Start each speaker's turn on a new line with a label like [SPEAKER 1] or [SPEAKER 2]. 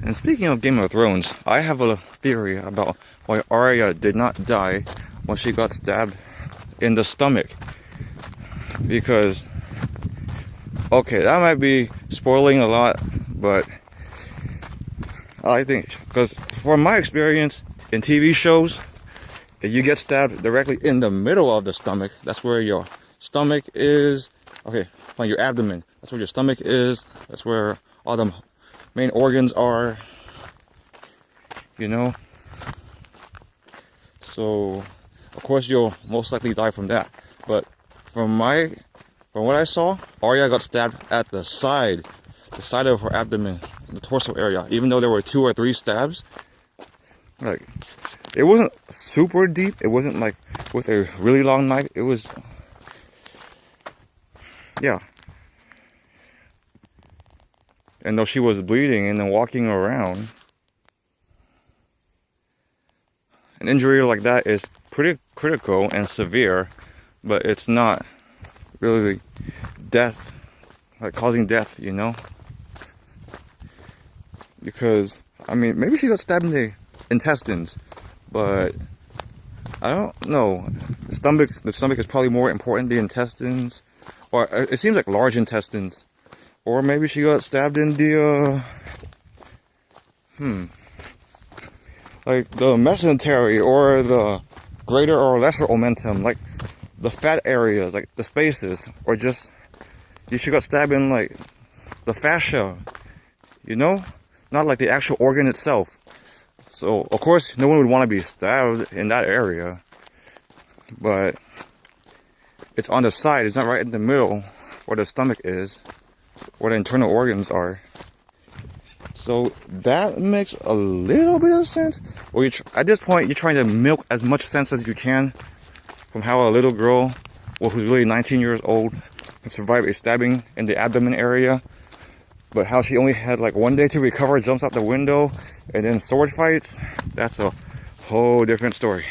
[SPEAKER 1] And speaking of Game of Thrones, I have a theory about why Arya did not die when she got stabbed in the stomach. Because, okay, that might be spoiling a lot, but I think, because from my experience in TV shows, if you get stabbed directly in the middle of the stomach, that's where your stomach is. Okay, on your abdomen, that's where your stomach is. That's where all the main organs are, you know. So, of course, you'll most likely die from that. But from what I saw, Arya got stabbed at the side of her abdomen, the torso area. Even though there were 2 or 3 stabs, like, it wasn't super deep. It wasn't like with a really long knife. It was, yeah. And though she was bleeding and then walking around, an injury like that is pretty critical and severe, but it's not really death, like causing death, you know? Because, I mean, maybe she got stabbed in the intestines, but I don't know. The stomach is probably more important than the intestines, or it seems like large intestines. Or maybe she got stabbed in the, like the mesentery or the greater or lesser omentum, like the fat areas, like the spaces, or just, she got stabbed in like the fascia, you know? Not like the actual organ itself. So, of course, no one would want to be stabbed in that area, but it's on the side, it's not right in the middle where the stomach is, where the internal organs are. So that makes a little bit of sense. Well, at this point, you're trying to milk as much sense as you can from how a little girl, well, who's really 19 years old, can survive a stabbing in the abdomen area, but how she only had like 1 day to recover, jumps out the window, and then sword fights. That's a whole different story.